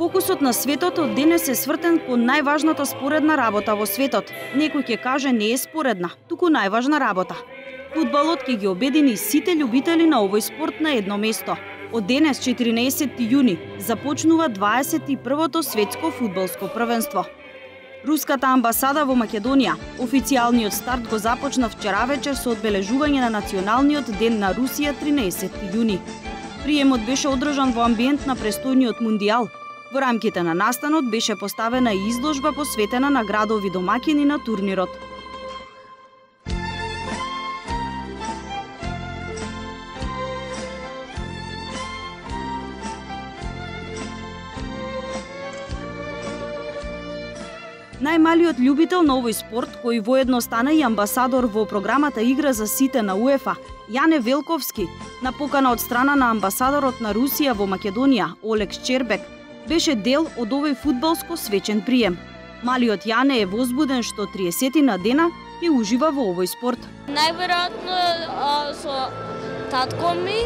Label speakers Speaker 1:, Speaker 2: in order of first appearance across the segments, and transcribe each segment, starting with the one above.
Speaker 1: Фокусот на светот од денес е свртен кон најважната споредна работа во светот. Некој ќе каже не е споредна, туку најважна работа. Фудбалот ќе ги обедини сите љубители на овој спорт на едно место. Од денес, 14 јуни, започнува 21-то светско фудбалско првенство. Руската амбасада во Македонија официјалниот старт го започна вчера вечер со одбележување на националниот ден на Русија 13 јуни. Приемот беше одржан во амбиент на престојниот мундијал. Во рамките на настанот беше поставена и изложба посветена на градови домаќини на турнирот. Најмалиот љубител на овој спорт, кој воедно стана и амбасадор во програмата Игра за сите на УЕФА, Јане Велковски, на покана од страна на амбасадорот на Русија во Македонија, Олег Шчербек, беше дел од овој фудбалско свечен прием. Малиот Јане е возбуден што 30 дена ќе ужива во овој спорт.
Speaker 2: Најверојатно со татко ми,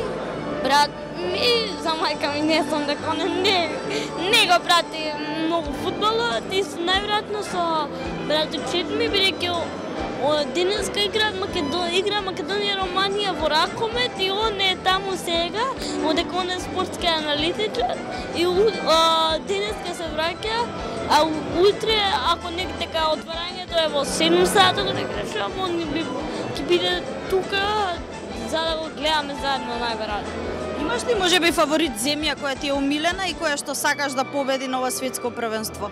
Speaker 2: брат ми, за мајка ми не знам дека не го прати многу фудбалот и најверојатно со братучет ми, бидејќи денеска игра Македонија Романија во ракомет и он е таму сега, одека он е спортски аналитичар и денеска се враќа, а утре ако дека отварањето е во 7 сата, да не грешам, он ќе биде тука за да го гледаме заедно најверојатно.
Speaker 3: Имаш ли можеби фаворит земја која ти е умилена и која што сакаш да победи на ова светско првенство?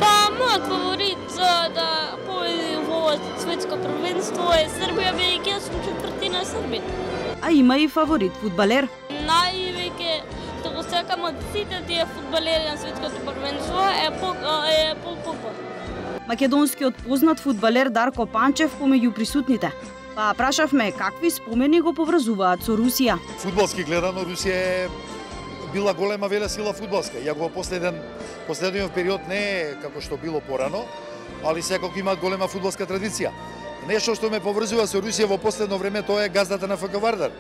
Speaker 2: Па, мојот фаворит да победи во ова светско првенство е Србија, бидејќи јас сум четвртина Србин.
Speaker 1: А има и фаворит фудбалер.
Speaker 2: Највеќе што го сакам од сите тие фудбалери на светското првенство е Пол Погба.
Speaker 1: Македонскиот познат фудбалер Дарко Панчев помеѓу присутните. Па прашавме какви спомени го поврзуваат со Русија.
Speaker 4: Фудбалски гледано, Русија е била голема велесила фудбалска. Иако последниот период не е како што било порано, али секако имаат голема фудбалска традиција. Нешто што ме поврзува со Русија во последно време тоа е газдата на ФК Вардар.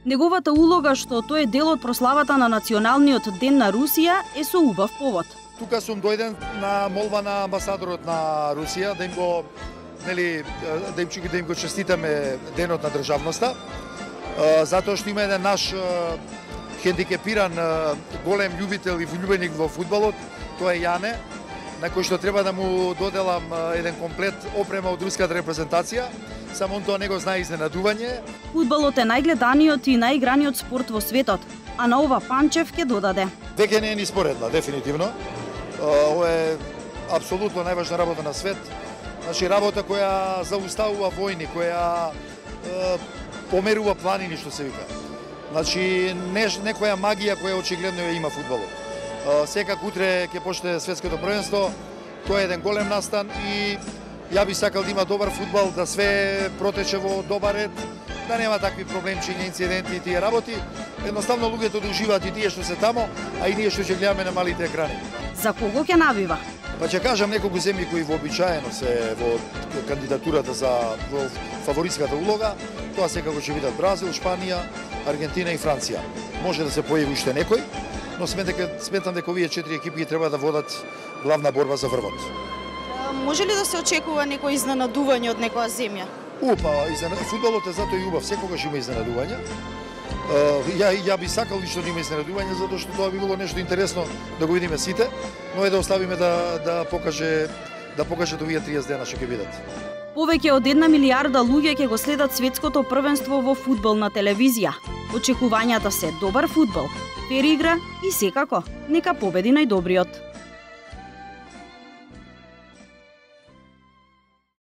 Speaker 1: Неговата улога што тој е дел од прославата на националниот ден на Русија е со убав повод.
Speaker 4: Тука сум дојден на молба на амбасадорот на Русија да им го честитаме денот на државноста, затоа што има еден наш хендикепиран голем љубител и влюбеник во фудбалот, тоа е Јане, на кој што треба да му доделам еден комплет опрема од руската репрезентација. Само он тоа не го знае изненадување.
Speaker 1: Фудбалот е најгледаниот и најиграниот спорт во светот, а на ова Панчев ќе додаде.
Speaker 4: Веќе не е ни споредна, дефинитивно. Ова е апсолутно најважна работа на свет. Значи работа која зауставува војни, која померува планини, што се вика. Значи некоја магија која очигледно ја има фудбалот. Секако утре ќе почне светското првенство, тоа е еден голем настан и ја би сакал да има добар фудбал, да све протече во добар ред, да нема такви проблемчиња, инциденти и тие работи. Едноставно луѓето да уживаат и тие што се тамо, а и ние што ќе гледаме на малите екрани.
Speaker 1: За кого ќе набива?
Speaker 4: Па ќе кажам неколку земји кои вообичаено се во кандидатурата за фаворитската улога. Тоа секако ќе бидат Бразил, Шпанија, Аргентина и Франција. Може да се појави уште некој, но сметам дека овие 4 екипи треба да водат главна борба за врвот.
Speaker 3: Може ли да се очекува некој изненадување од некоја земја?
Speaker 4: Фудбалот е затоа и убав, секогаш има изненадување. Ја би сакал лично да има изненадување, затоа што тоа би било нешто интересно да го видиме сите, но е да оставиме да покажат овие 30 дена што ќе бидат.
Speaker 1: Повеќе од 1 милијарда луѓе ќе го следат светското првенство во фудбал на телевизија. Очекувањата се добар фудбал, фер игра и секако, нека победи најдобриот.